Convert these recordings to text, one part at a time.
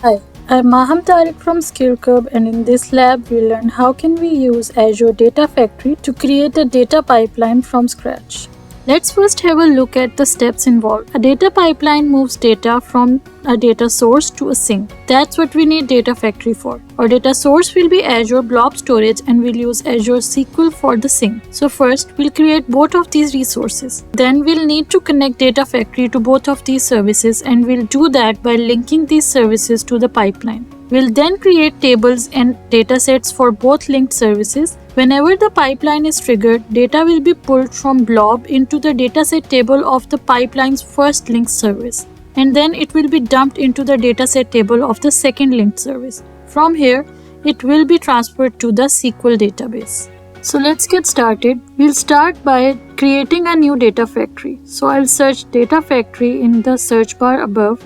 Hi, I'm Maham Tariq from Skill Curb, and in this lab we learn how can we use Azure Data Factory to create a data pipeline from scratch. Let's first have a look at the steps involved. A data pipeline moves data from a data source to a sink. That's what we need Data Factory for. Our data source will be Azure Blob Storage and we'll use Azure SQL for the sink. So first, we'll create both of these resources. Then we'll need to connect Data Factory to both of these services, and we'll do that by linking these services to the pipeline. We'll then create tables and datasets for both linked services. Whenever the pipeline is triggered, data will be pulled from Blob into the dataset table of the pipeline's first linked service, and then it will be dumped into the dataset table of the second linked service. From here, it will be transferred to the SQL database. So let's get started. We'll start by creating a new data factory. So I'll search data factory in the search bar above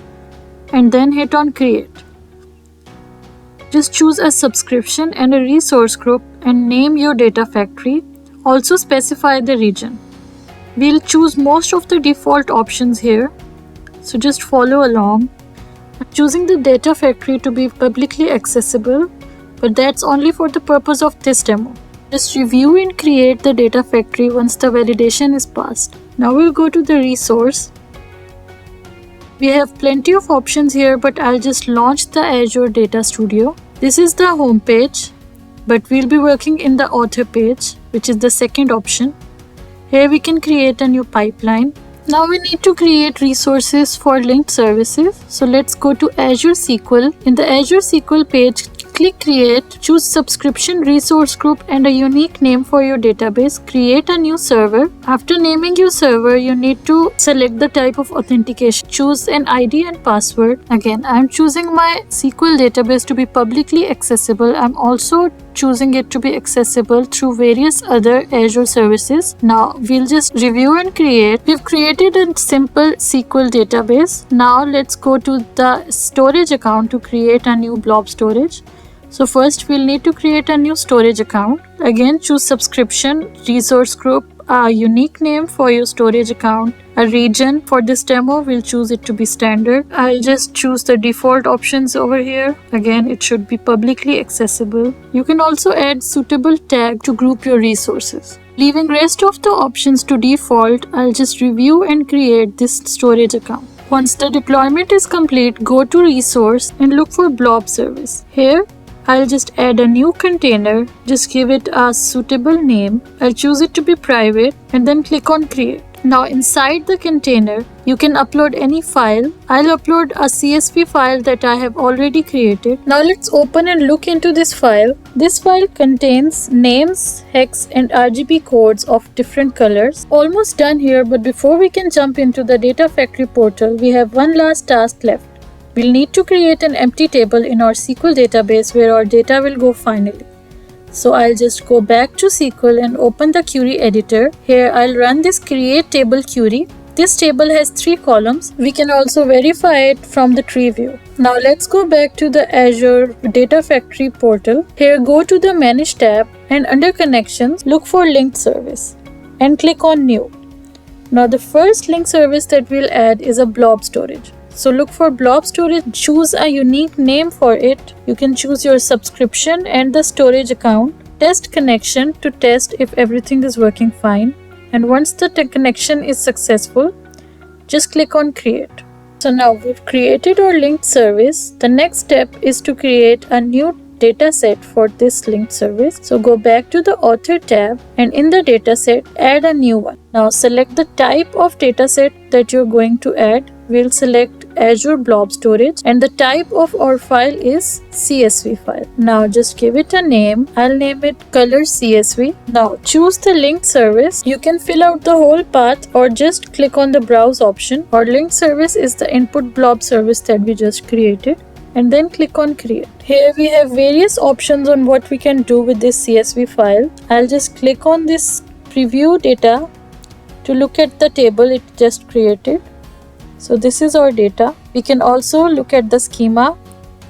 and then hit on create. Just choose a subscription and a resource group and name your data factory. Also specify the region. We'll choose most of the default options here, so just follow along. I'm choosing the data factory to be publicly accessible, but that's only for the purpose of this demo. Just review and create the data factory once the validation is passed. Now we'll go to the resource. We have plenty of options here, but I'll just launch the Azure Data Studio. This is the home page, but we'll be working in the author page, which is the second option. Here we can create a new pipeline. Now we need to create resources for linked services. So let's go to Azure SQL. In the Azure SQL page, click Create, choose Subscription Resource Group and a unique name for your database. Create a new server. After naming your server, you need to select the type of authentication. Choose an ID and password. Again, I'm choosing my SQL database to be publicly accessible. I'm also choosing it to be accessible through various other Azure services. Now we'll just review and create. We've created a simple SQL database. Now let's go to the storage account to create a new blob storage. So first we'll need to create a new storage account. Again, choose subscription, resource group, a unique name for your storage account, a region. For this demo, we'll choose it to be standard. I'll just choose the default options over here. Again, it should be publicly accessible. You can also add suitable tag to group your resources. Leaving rest of the options to default, I'll just review and create this storage account. Once the deployment is complete, go to resource and look for blob service. Here, I'll just add a new container, just give it a suitable name. I'll choose it to be private and then click on create. Now inside the container, you can upload any file. I'll upload a CSV file that I have already created. Now let's open and look into this file. This file contains names, hex and RGB codes of different colors. Almost done here, but before we can jump into the Data Factory portal, we have one last task left. We'll need to create an empty table in our SQL database where our data will go finally. So I'll just go back to SQL and open the query editor. Here I'll run this create table query. This table has 3 columns. We can also verify it from the tree view. Now let's go back to the Azure Data Factory portal. Here go to the Manage tab and under Connections, look for linked service and click on New. Now the first linked service that we'll add is a blob storage. So look for blob storage, choose a unique name for it. You can choose your subscription and the storage account. Test connection to test if everything is working fine. And once the connection is successful, just click on create. So now we've created our linked service. The next step is to create a new dataset for this linked service. So go back to the author tab and in the dataset, add a new one. Now select the type of dataset that you're going to add. We'll select Azure Blob Storage and the type of our file is CSV file. Now just give it a name. I'll name it color CSV. Now choose the linked service. You can fill out the whole path or just click on the browse option. Our linked service is the input blob service that we just created, and then click on create. Here we have various options on what we can do with this CSV file. I'll just click on this preview data to look at the table it just created. So this is our data. We can also look at the schema.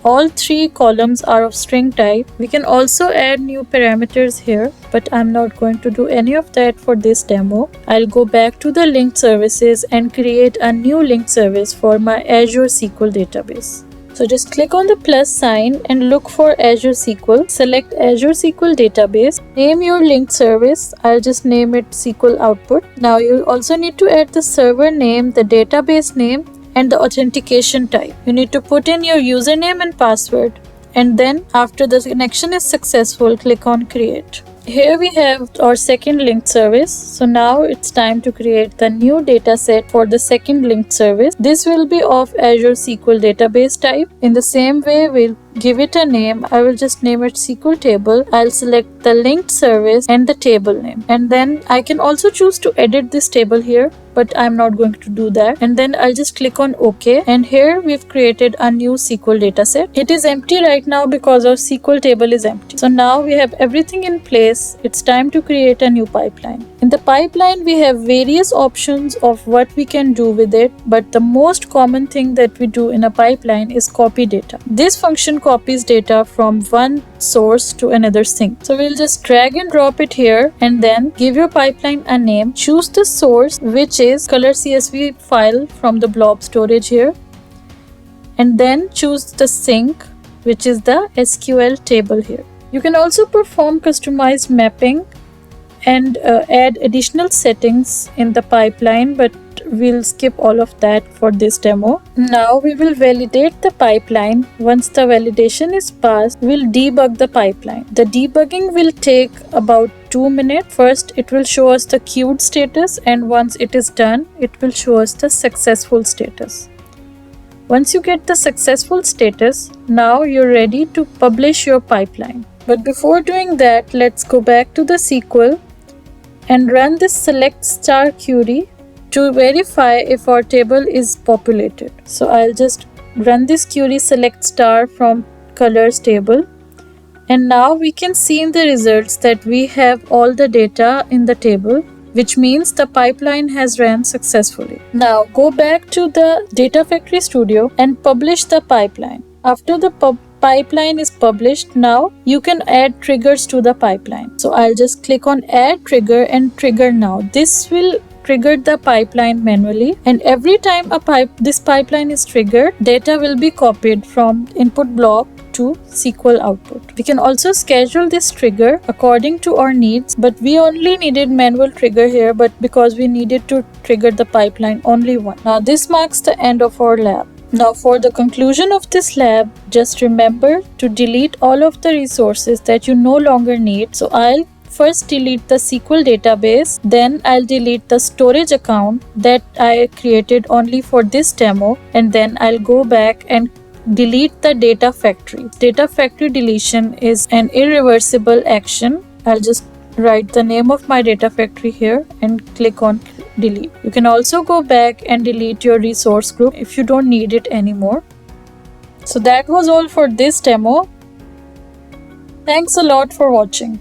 All 3 columns are of string type. We can also add new parameters here, but I'm not going to do any of that for this demo. I'll go back to the linked services and create a new linked service for my Azure SQL database. So just click on the plus sign and look for Azure SQL. Select Azure SQL database. Name your linked service. I'll just name it SQL Output. Now you also need to add the server name, the database name, and the authentication type. You need to put in your username and password. And then after the connection is successful, click on create. Here we have our second linked service. So now it's time to create the new data set for the second linked service. This will be of Azure SQL database type. In the same way, we'll give it a name. I will just name it SQL table. I'll select the linked service and the table name. And then I can also choose to edit this table here, but I'm not going to do that. And then I'll just click on OK. And here we've created a new SQL dataset. It is empty right now because our SQL table is empty. So now we have everything in place. It's time to create a new pipeline. In the pipeline, we have various options of what we can do with it, but the most common thing that we do in a pipeline is copy data. This function copies data from one source to another sink. So we'll just drag and drop it here and then give your pipeline a name. Choose the source, which is color CSV file from the blob storage here, and then choose the sink, which is the SQL table here. You can also perform customized mapping and add additional settings in the pipeline, but we'll skip all of that for this demo. Now we will validate the pipeline. Once the validation is passed, we'll debug the pipeline. The debugging will take about 2 minutes. First, it will show us the queued status, and once it is done, it will show us the successful status. Once you get the successful status, now you're ready to publish your pipeline. But before doing that, let's go back to the SQL and run this select star query to verify if our table is populated. So I'll just run this query select star from colors table. And now we can see in the results that we have all the data in the table, which means the pipeline has ran successfully. Now go back to the Data Factory Studio and publish the pipeline. After the pipeline is published, now you can add triggers to the pipeline. So I'll just click on add trigger and trigger now. This will trigger the pipeline manually, and every time this pipeline is triggered, data will be copied from input block to SQL output. We can also schedule this trigger according to our needs, but we only needed manual trigger here, but because we needed to trigger the pipeline only one. Now this marks the end of our lab. Now for the conclusion of this lab, just remember to delete all of the resources that you no longer need. So I'll first delete the SQL database, then I'll delete the storage account that I created only for this demo, and then I'll go back and delete the data factory. Data factory deletion is an irreversible action. I'll just write the name of my data factory here and click on delete. You can also go back and delete your resource group if you don't need it anymore. So that was all for this demo. Thanks a lot for watching.